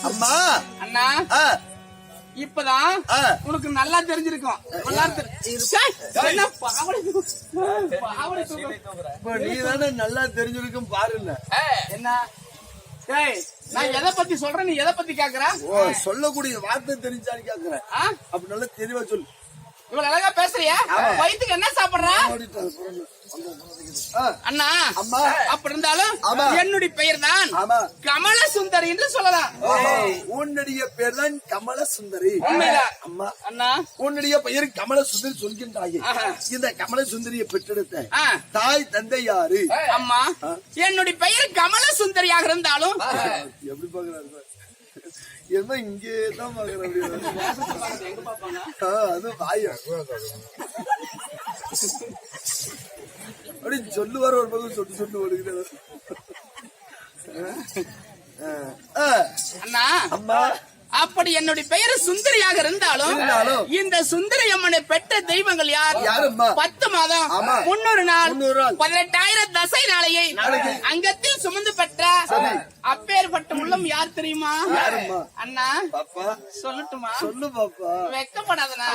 அம்மா அண்ணா இப்பதான் உனக்கு நல்லா தெரிஞ்சிருக்கும். நீ தானே நல்லா தெரிஞ்சிருக்கும் பாருங்க. என்ன நான் எதை பத்தி சொல்றேன், நீ எதை பத்தி கேக்குற? சொல்லக்கூடிய வார்த்தை தெரிஞ்சான்னு கேக்குறேன். அப்படி நல்லா தெளிவா சொல்லு. இவ்வளவு அழகா பேசுறியா? வயிற்றுக்கு என்ன சாப்பிடுற அண்ணா? அப்படி இருந்தாலும் என்னுடைய பெயர் தான் கமல சுந்தரி என்று சொல்லலாம். உன்னுடைய பேர் தான் கமல சுந்தரி. அம்மா அண்ணா, உன்னுடைய பெயர் கமல சுந்தரி சொல்கின்றாயே, இந்த கமல சுந்தரியை பெற்றெடுத்த தாய் தந்தை யாரு? அம்மா, என்னுடைய பெயர் கமல சுந்தரியாக இருந்தாலும் எப்படி பாக்குறாரு? என்ன இங்கேதான் பாக்குறேன். அது வாய அப்படி சொல்லுவார். ஒரு பக்கம் சொட்டு சொட்டு ஓடுகிறது. அண்ணா, அம்மா, அப்படி என்னுடைய பெயர் சுந்தரியாக இருந்தாலும் இந்த சுந்தரி அம்மனை பெற்ற தெய்வங்கள் யார்? 10 மாதம் 300 நாள் 18,000 தசை நாளையை அங்கத்தில் சுமந்து பெற்ற அப்பேற்பட்ட உள்ளம் யார் தெரியுமா? அண்ணா, சொல்லட்டுமா? சொல்லு பாப்பா. வெக்கப்படாதனா?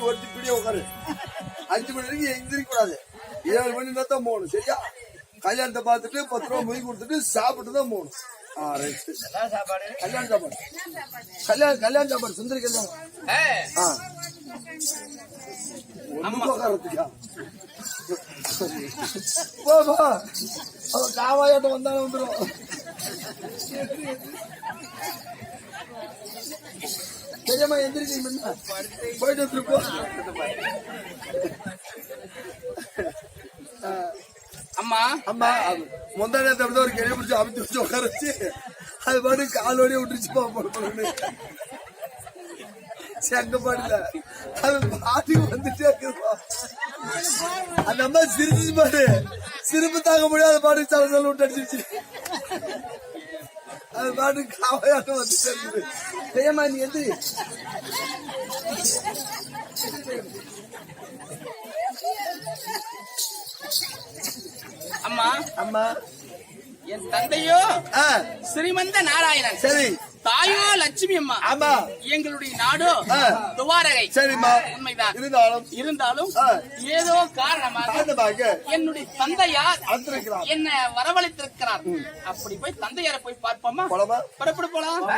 மணிக்கு ஒருத்தி பிடிய உட்காரு 5 மணி வரைக்கும் எந்திரிக்க கூடாது 7 மணி தான் போகணும் சரியா கல்யாணத்தை பார்த்துட்டு 10 ரூபா மொய் கொடுத்துட்டு சாப்பிட்டு தான் போகணும் கல்யாண சாப்பாடு கல்யாண சாப்பாடு சுந்தரி கல்யாணம் உட்காரத்துக்கா போப்பா அவன் காவாயாட்டம் வந்தாலும் வந்துடும் சரியாமா எந்திரிக்க போயிட்டு வந்துருப்போம் அம்மா அம்மா முந்தா நேரத்தை அப்படிதான் ஒரு கிளை பிடிச்சி அமைத்து வச்சு உட்கார வச்சு அது பாட்டு காலோடய விட்டுருச்சுப்பா போடணும்னு செங்க பாடல அது பாட்டுக்கு வந்துட்டே இருக்குப்பா அந்த அம்மா சிரிச்சு பாரு சிரிப்பு தாங்க முடியாது பாட்டு சல விட்டு அடிச்சிருச்சு அது பாட்டு காவையாட்டம் வந்துட்டே இருக்குது செய்யமா நீ எது அம்மா அம்மா என் தந்தையோ ஸ்ரீமந்த நாராயணன் சரி தாயோ லட்சுமி அம்மா ஆமா எங்களுடைய நாடோ துவாரகை சரிம்மா உண்மைதான் இருந்தாலும் ஏதோ காரணமாக என்னுடைய தந்தையார் என்ன வரவழைத்திருக்கிறார் அப்படி போய் தந்தையாரை போய் பார்ப்போமா புறப்பட போலாம்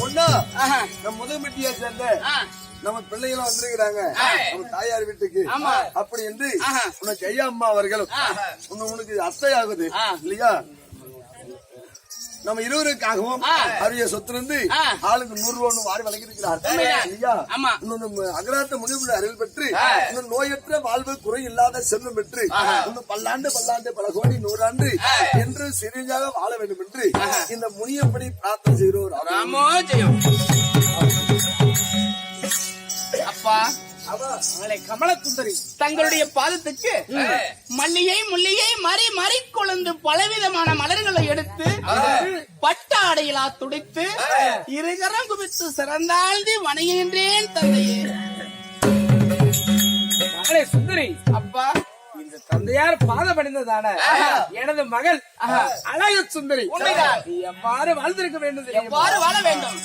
ஒன்னா நம்ம முதல் மெட்டியா சேர்ந்த நம்ம பிள்ளைகளும் வந்திருக்கிறாங்க நம்ம தாயார் வீட்டுக்கு அப்படி என்று உனக்கு ஐயா அம்மா அவர்களும் உனக்கு அத்தை ஆகுது இல்லையா நம்ம இருவருக்காகவும் அரிய சொத்திலிருந்து ஆளுக்கு 100 ரூபாய் வாரி வழங்கியிருக்கிறார்கள் இல்லையா இன்னொன்னு அகராத்த முடிவு அறிவில் பெற்று இன்னும் நோயற்ற வாழ்வு குறை இல்லாத செல்வம் பெற்று இன்னும் பல்லாண்டு பல கோடி 100 ஆண்டு என்று சிறிதாக வாழ வேண்டும் என்று இந்த முனியப்படி பிரார்த்தனை செய்கிறோம். அப்பா கமலசுந்தரி தங்களுடைய பாதத்துக்கு மல்லிகை முல்லிகை மறி கொழுந்து பலவிதமான மலர்களை எடுத்து பட்டாடையிலா துடைத்து இருகரம் குவித்து சிறந்தாழ்ந்து வணங்குகின்றேன் தந்தையே. மகளே சுந்தரி, அப்பா இந்த தந்தையார் பாதம் அடைந்ததான எனது மகள் அழகு சுந்தரி நீ எவ்வாறு வாழ்ந்திருக்க வேண்டும், எவ்வாறு வாழ வேண்டும்.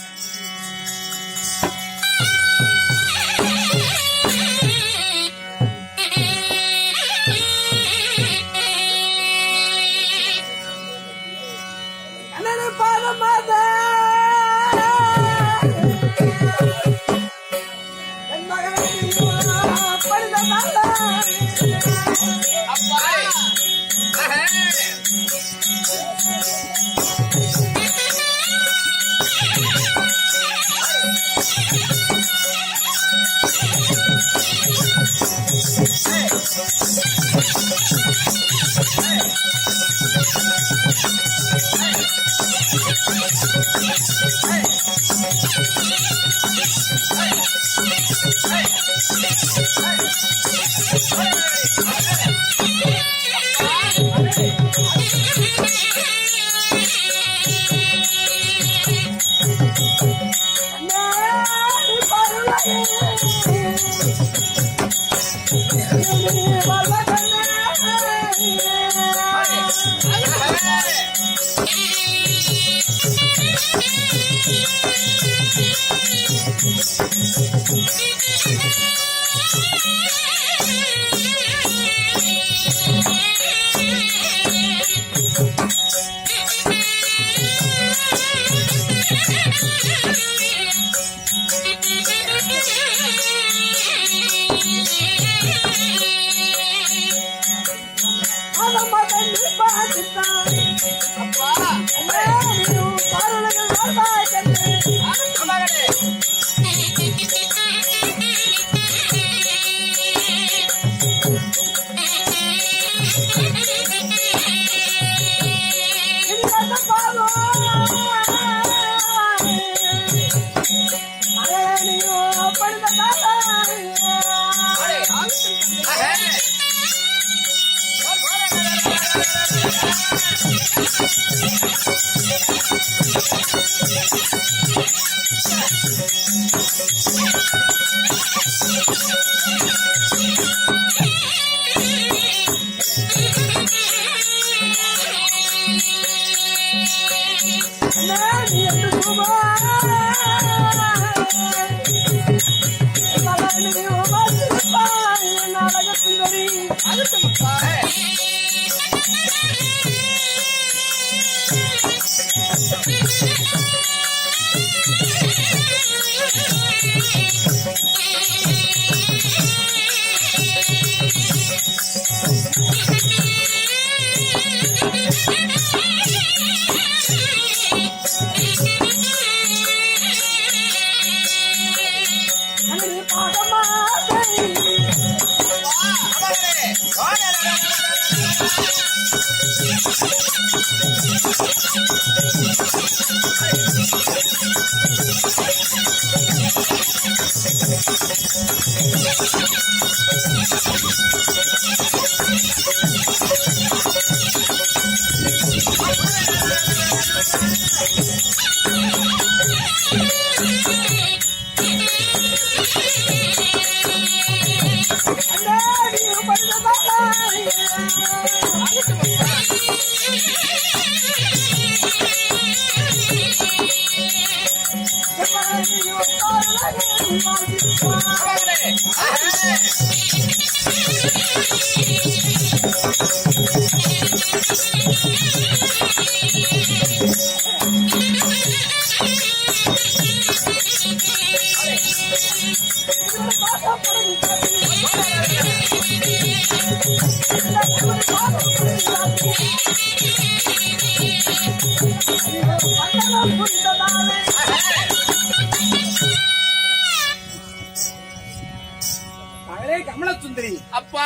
மகளே கமலசுந்தரி, அப்பா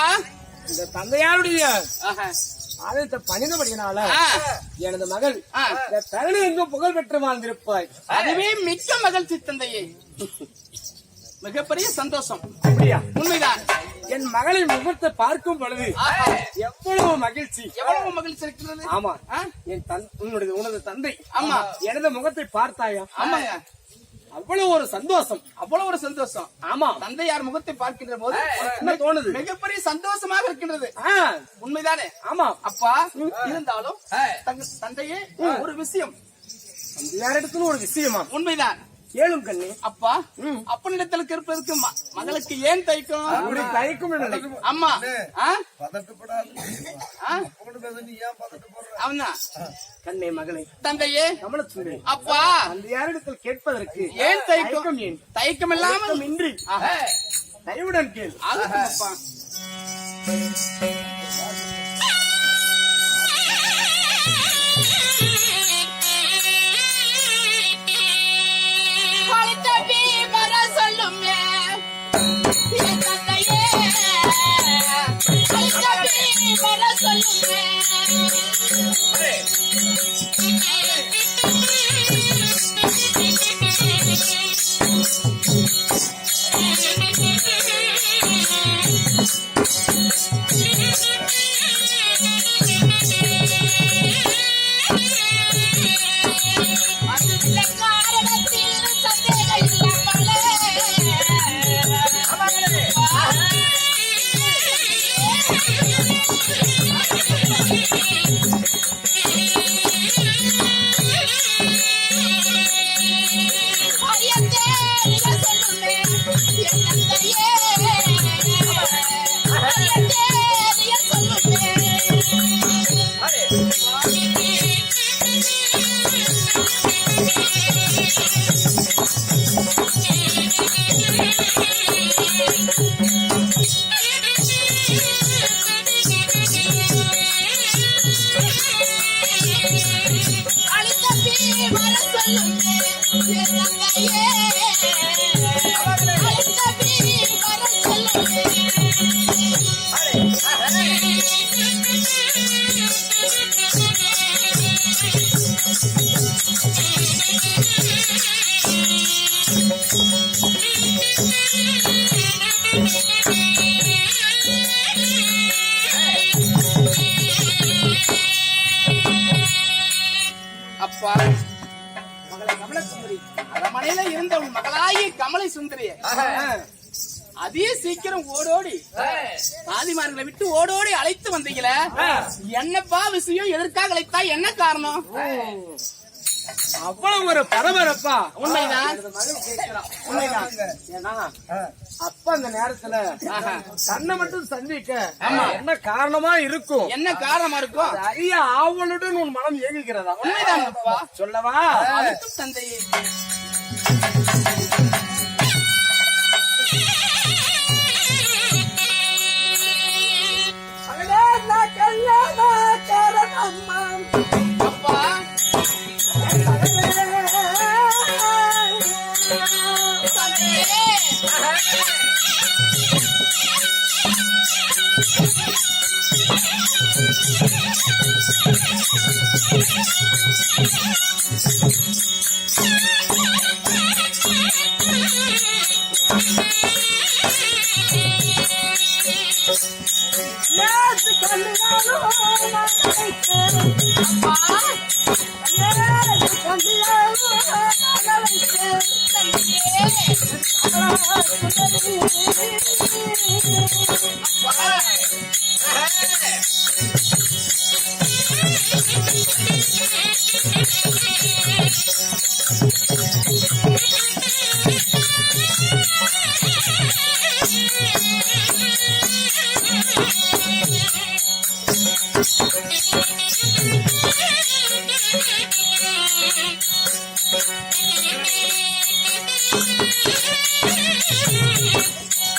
இந்த தந்தையாருடைய ஆஹா. ஆலயத்தை பணிந்தபடியினால ஆ. எனது மகள் ஆ. இந்த தரணி எங்கும் புகழ் பெற்று வாழ்ந்திருப்பாய். அதுவே மிக்க மகிழ்ச்சி தந்தையே, மிகப்பெரிய சந்தோஷம். அப்படியா? உண்மைதான். என் மகளின் முகத்தை பார்க்கும் பொழுது ஆஹா. எவ்வளவு மகிழ்ச்சி, எவ்வளவு மகிழ்ச்சி இருக்கிறது. ஆமா. ஆ? உனது தந்தை ஆமா. எனது முகத்தை பார்த்தாயா? ஆமாங்க, அவ்வளவு ஒரு சந்தோஷம். அவ்வளவு ஒரு சந்தோஷம். ஆமா. தந்தையார் முகத்தை பார்க்கின்ற போது என்ன தோணுது? மிகப்பெரிய சந்தோஷமாக இருக்கின்றது. ஆ, உண்மைதானே? ஆமா. அப்பா இருந்தாலும் தந்தையே ஒரு விஷயம். யாரிடத்துல ஒரு விஷயமா? உண்மைதான். கேளும் கண்ணே. அப்பா அப்பனிடத்தில் இருப்பதற்கு மகளுக்கு ஏன் தயக்கம்? அப்படி தயக்கும் இல்லை. அம்மா பதட்டப்படாது. ஆ? நீ ஏன் பதட்டப்படுற? அவன்தான் கண்ணே மகளே, தந்தையே. கமலசுந்தரி, அப்பா அந்த யாரிடத்தில் கேட்பதற்கு ஏன் தயக்கம்? ஏன் தயக்கம் இல்லாமல் இன்றி ஆஹா. தயவுடன் கேள். ஆகட்டும் அப்பா. தம்பி வர சொல்லுமே என் தந்தையே, தம்பி வர சொல்லுமே. காரணத்தில் சந்தேகம் இல்லாமலே சொல்லுமே என் தந்தையே, சொல்லுமே. அழித்தப்பி வர சொல்லுமே என் தந்தையே, அழித்தப்பி வர சொல்லுமே. அப்பா மகளை கமல சுந்தரி, அரமனையில இருந்த உன் மகளாகிய கமலை சுந்தரிய அதே சீக்கிரம் ஓடோடி தாதிமார்களை விட்டு ஓடோடி அழைத்து வந்தீங்களே, என்னப்பா விஷயம்? எதற்காக அழைத்தா? என்ன காரணம்? அவ்வளவு ஒரு பரபரப்பா? உண்மைதான். உண்மைதான். ஏன்னா அப்ப அந்த நேரத்துல தன்னை மட்டும் சந்திக்க என்ன காரணமா இருக்கும்? என்ன காரணமா இருக்கும்? ஐயா ஆவலுடன் உன் மனம் ஏங்குகிறதா? உண்மைதான் அப்பா. சொல்லவா? அதுக்கும் தந்தையே. அப்பா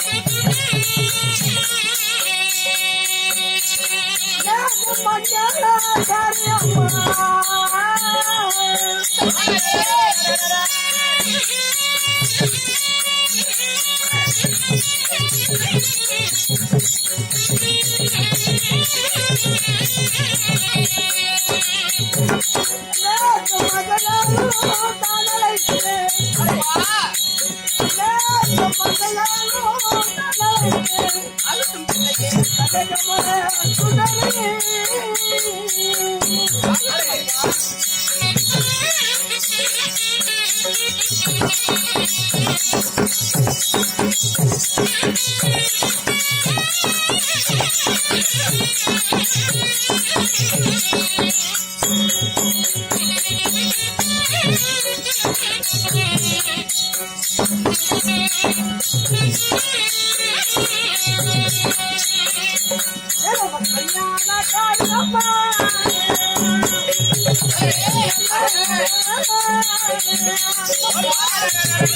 Thank you. Bye.